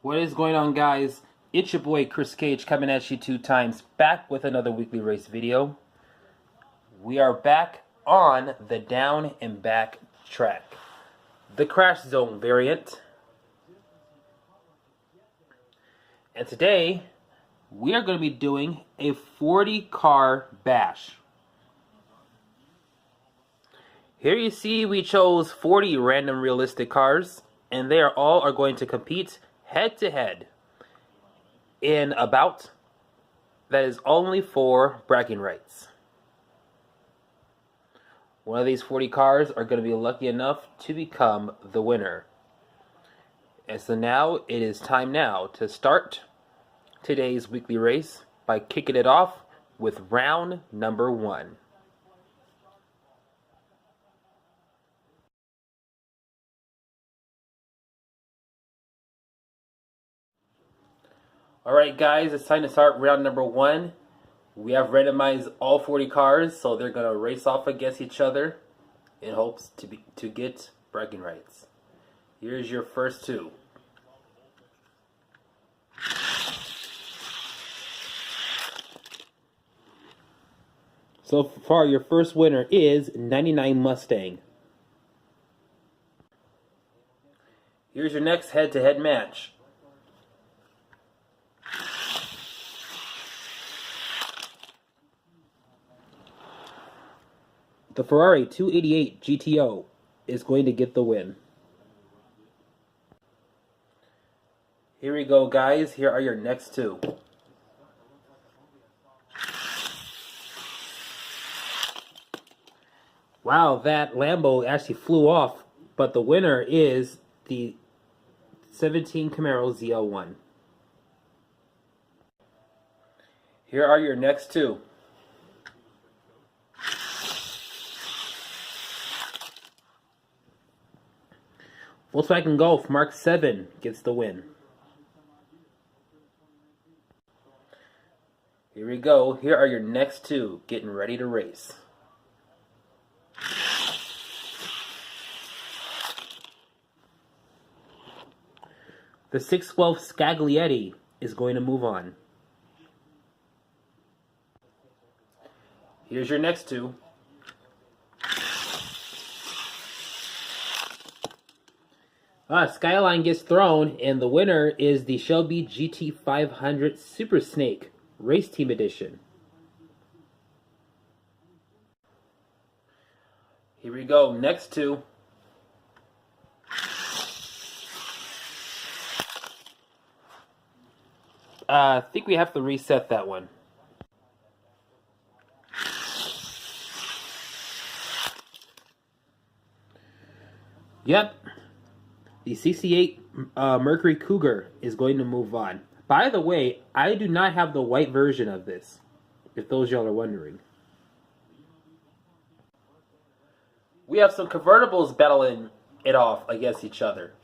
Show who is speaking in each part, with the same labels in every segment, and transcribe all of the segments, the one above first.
Speaker 1: What is going on, guys? It's your boy Chris Cage coming at you 2 times, back with another weekly race video. We are back on the down and back track, the crash zone variant. And today we are going to be doing a 40 car bash. Here you see we chose 40 random realistic cars, and they all are going to compete head to head in a bout that is only for bragging rights. One of these 40 cars are going to be lucky enough to become the winner. And so now it is time now to start today's weekly race by kicking it off with round number 1. Alright guys, it's time to start round number 1. We have randomized all 40 cars, so they're going to race off against each other in hopes to get bragging rights. Here's your first 2. So far, your first winner is 99 Mustang. Here's your next head-to-head match. The Ferrari 288 GTO is going to get the win. Here we go, guys. Here are your next 2. Wow, that Lambo actually flew off, but the winner is the 17 Camaro ZL1. Here are your next 2. Volkswagen Golf Mark 7 gets the win. Here we go. Here are your next 2 getting ready to race. The 612 Scaglietti is going to move on. Here's your next 2. Skyline gets thrown, and the winner is the Shelby GT500 Super Snake Race Team Edition. Here we go, next 2. I think we have to reset that one. Yep. The CC8 Mercury Cougar is going to move on. By the way, I do not have the white version of this, if those y'all are wondering. We have some convertibles battling it off against each other.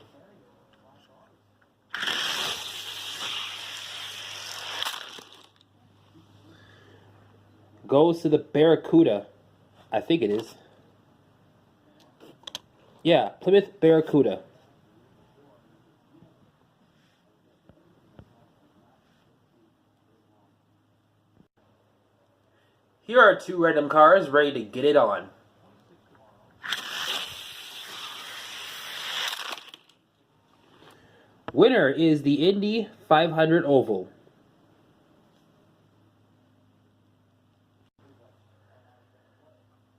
Speaker 1: Goes to the Barracuda. I think it is. Yeah, Plymouth Barracuda. Here are 2 random cars ready to get it on. Winner is the Indy 500 Oval.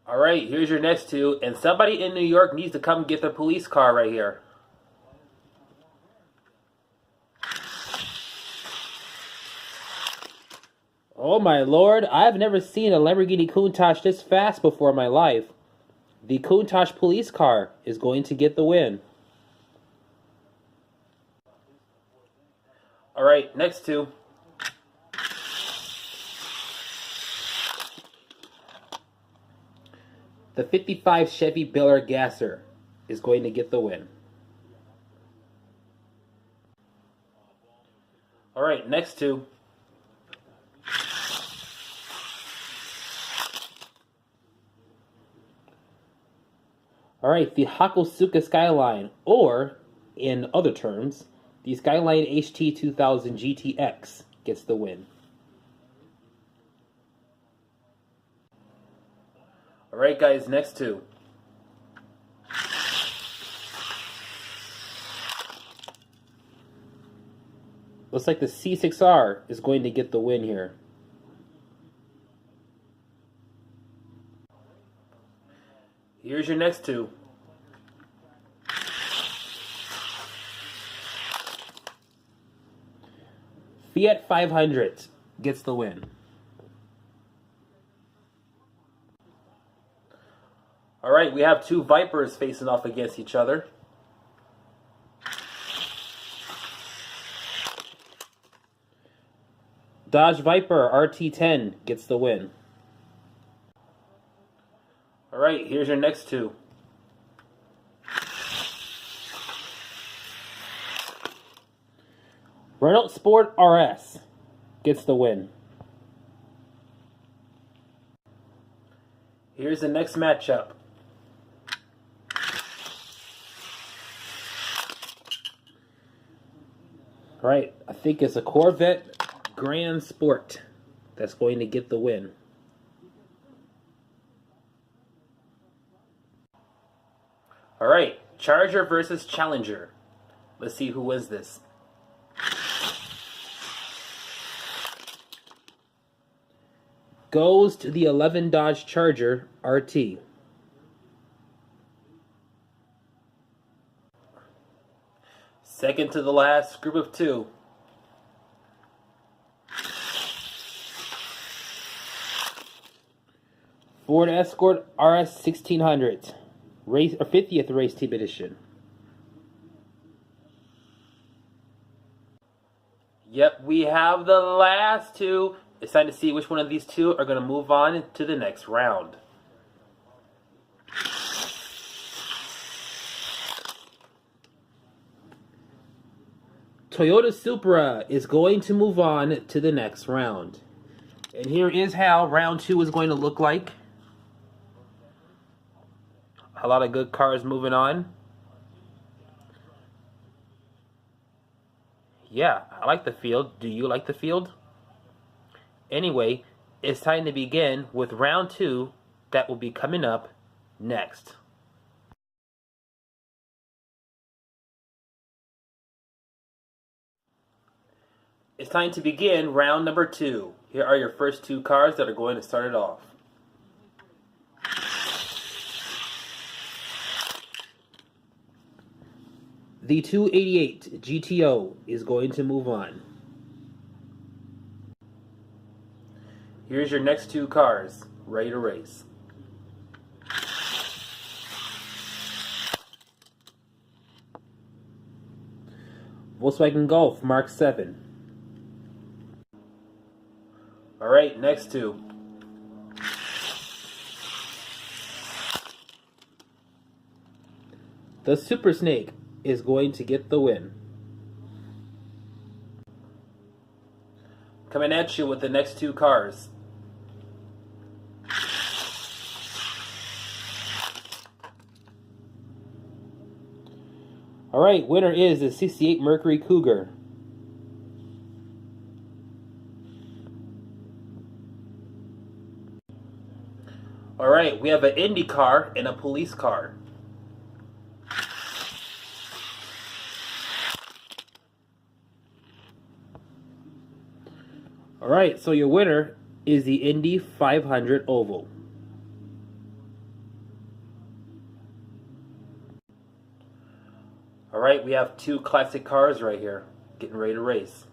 Speaker 1: Alright, here's your next 2, and somebody in New York needs to come get the police car right here. Oh my lord, I've never seen a Lamborghini Countach this fast before in my life. The Countach police car is going to get the win. Alright, next 2. The 55 Chevy Bel Air Gasser is going to get the win. Alright, next 2. Alright, the Hakosuka Skyline, or, in other terms, The Skyline HT 2000 GTX gets the win. Alright guys, next two. Looks like the C6R is going to get the win here. Here's your next two. Fiat 500 gets the win. Alright, we have two Vipers facing off against each other. Dodge Viper RT10 gets the win. Alright, here's your next two. Renault Sport RS gets the win. Here's the next matchup. Alright, I think it's a Corvette Grand Sport that's going to get the win. Alright, Charger versus Challenger. Let's see who wins this. Goes to the 11 Dodge Charger RT. Second to the last group of two. Ford Escort RS 1600 race or 50th race team edition. Yep, we have the last two. It's time to see which one of these two are going to move on to the next round. Toyota Supra is going to move on to the next round. And here is how round two is going to look like. A lot of good cars moving on. Yeah, I like the field. Do you like the field? Anyway, it's time to begin with round two that will be coming up next. It's time to begin round number two. Here are your first two cars that are going to start it off. The 288 GTO is going to move on. Here's your next two cars, ready to race. Volkswagen Golf Mark 7. Alright, next two. The Super Snake is going to get the win. Coming at you with the next two cars. Alright, winner is the 68 Mercury Cougar. Alright, we have an Indy car and a police car. Alright, so your winner is the Indy 500 Oval. Alright, we have two classic cars right here, getting ready to race.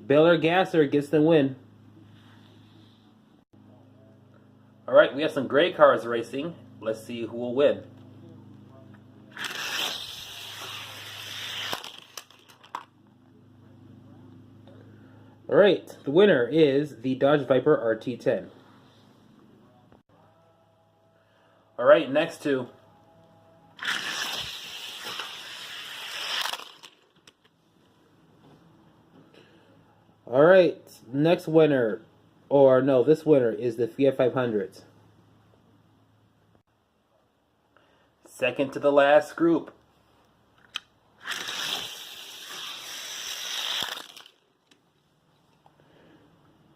Speaker 1: Baylor Gasser gets the win. Alright, we have some gray cars racing. Let's see who will win. Alright, the winner is the Dodge Viper RT10. Alright, next two. Alright, next winner, or no, this winner is the Fiat 500. Second to the last group.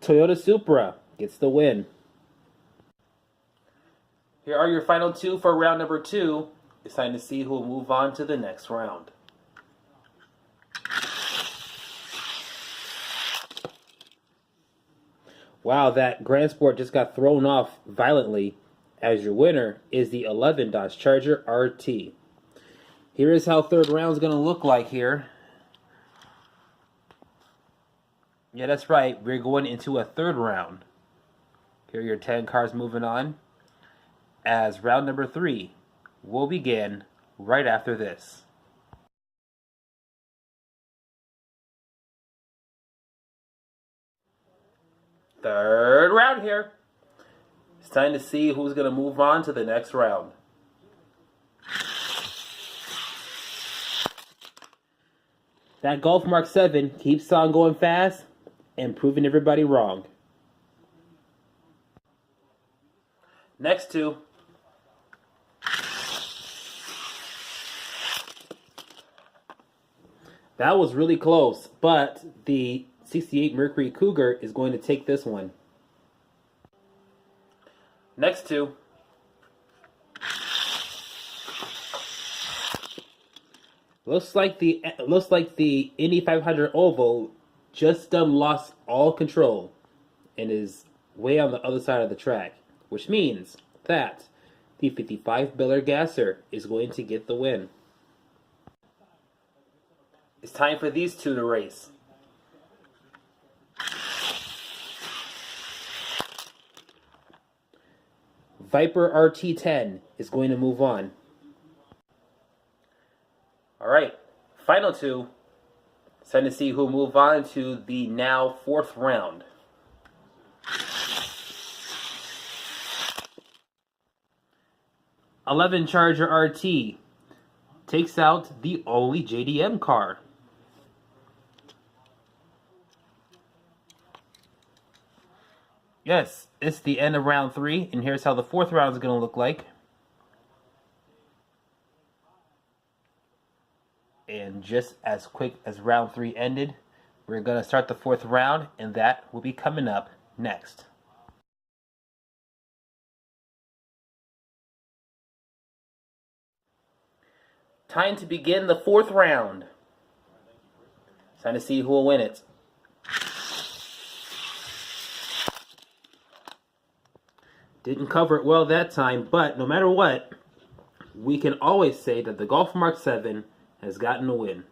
Speaker 1: Toyota Supra gets the win. Here are your final two for round number 2. It's time to see who will move on to the next round. Wow, that Grand Sport just got thrown off violently, as your winner is the 11 Dodge Charger RT. Here is how third round is going to look like here. Yeah, that's right. We're going into a third round. Here are your 10 cars moving on, as round number 3 will begin right after this. Third round here. It's time to see who's going to move on to the next round. That Golf Mark 7 keeps on going fast and proving everybody wrong. Next two. That was really close, but the 68 Mercury Cougar is going to take this one. Next two. Looks like the Indy 500 Oval just lost all control and is way on the other side of the track, which means that the 55 Bel Gasser is going to get the win. It's time for these two to race. Viper RT10 is going to move on. Alright, final two. It's time to see who will move on to the now 4th round. '11 Charger RT takes out the only JDM car. Yes, it's the end of round 3, and here's how the 4th round is going to look like. And just as quick as round 3 ended, we're going to start the 4th round, and that will be coming up next. Time to begin the 4th round. Time to see who will win it. Didn't cover it well that time, but no matter what, we can always say that the Golf Mark 7 has gotten a win.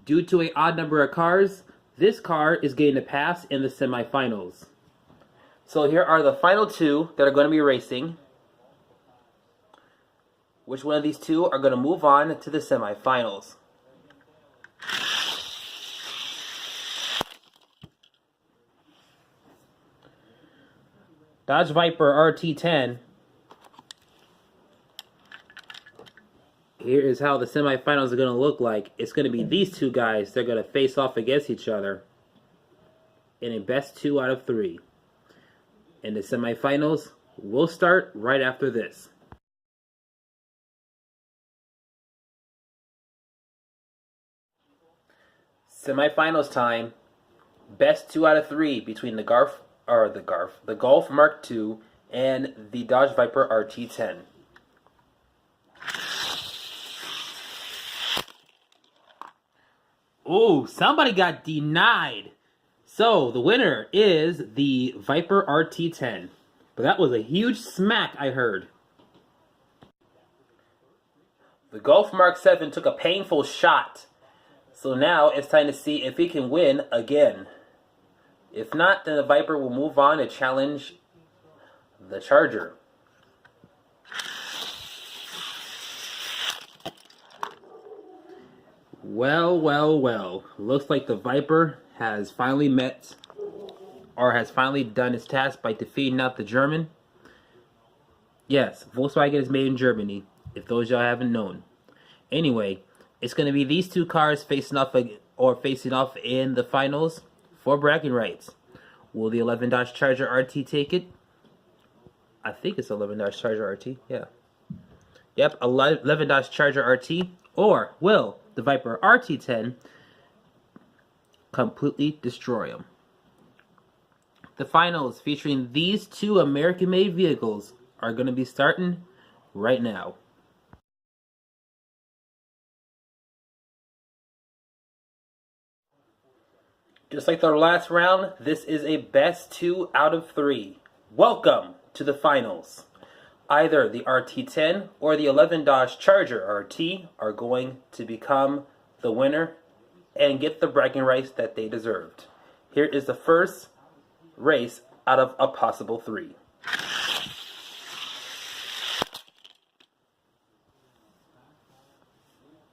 Speaker 1: Due to an odd number of cars, this car is getting a pass in the semifinals. So here are the final two that are going to be racing. Which one of these two are going to move on to the semifinals? Dodge Viper RT10. Here is how the semifinals are going to look like. It's going to be these two guys. They're going to face off against each other in a best 2 out of 3. And the semifinals will start right after this. Semifinals time. Best 2 out of 3 between the Golf Mark II and the Dodge Viper RT10. Oh, somebody got denied. So the winner is the Viper RT10. But that was a huge smack, I heard. The Golf Mark 7 took a painful shot. So now it's time to see if he can win again. If not, then the Viper will move on to challenge the Charger. Well, well, well. Looks like the Viper has finally has finally done its task by defeating out the German. Yes, Volkswagen is made in Germany, if those y'all haven't known. Anyway, it's going to be these two cars facing off in the finals for bragging rights. Will the 11 Dodge Charger RT take it? I think it's 11 Dodge Charger RT. Yeah. Yep, 11 Dodge Charger RT. Or will the Viper RT10 completely destroy them? The finals featuring these two American-made vehicles are going to be starting right now. Just like the last round, this is a best 2 out of 3. Welcome to the finals. Either the RT10 or the 11 Dodge Charger RT are going to become the winner and get the bragging rights that they deserved. Here is the first race out of a possible 3.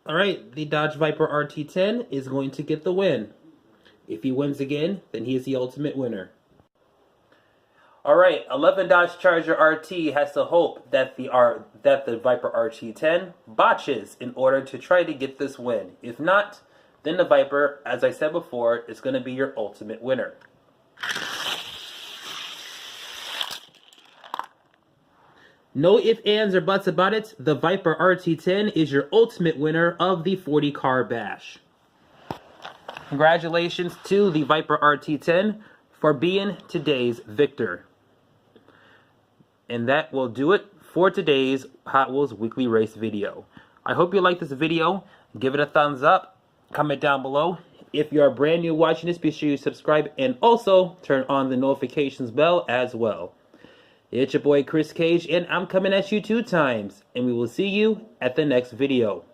Speaker 1: Alright, the Dodge Viper RT10 is going to get the win. If he wins again, then he is the ultimate winner. Alright, 11 Dodge Charger RT has to hope that the Viper RT10 botches in order to try to get this win. If not, then the Viper, as I said before, is going to be your ultimate winner. No ifs, ands, or buts about it, the Viper RT10 is your ultimate winner of the 40 car bash. Congratulations to the Viper RT10 for being today's victor. And that will do it for today's Hot Wheels Weekly Race video. I hope you liked this video. Give it a thumbs up. Comment down below. If you are brand new watching this, be sure you subscribe and also turn on the notifications bell as well. It's your boy Chris Cage, and I'm coming at you 2 times. And we will see you at the next video.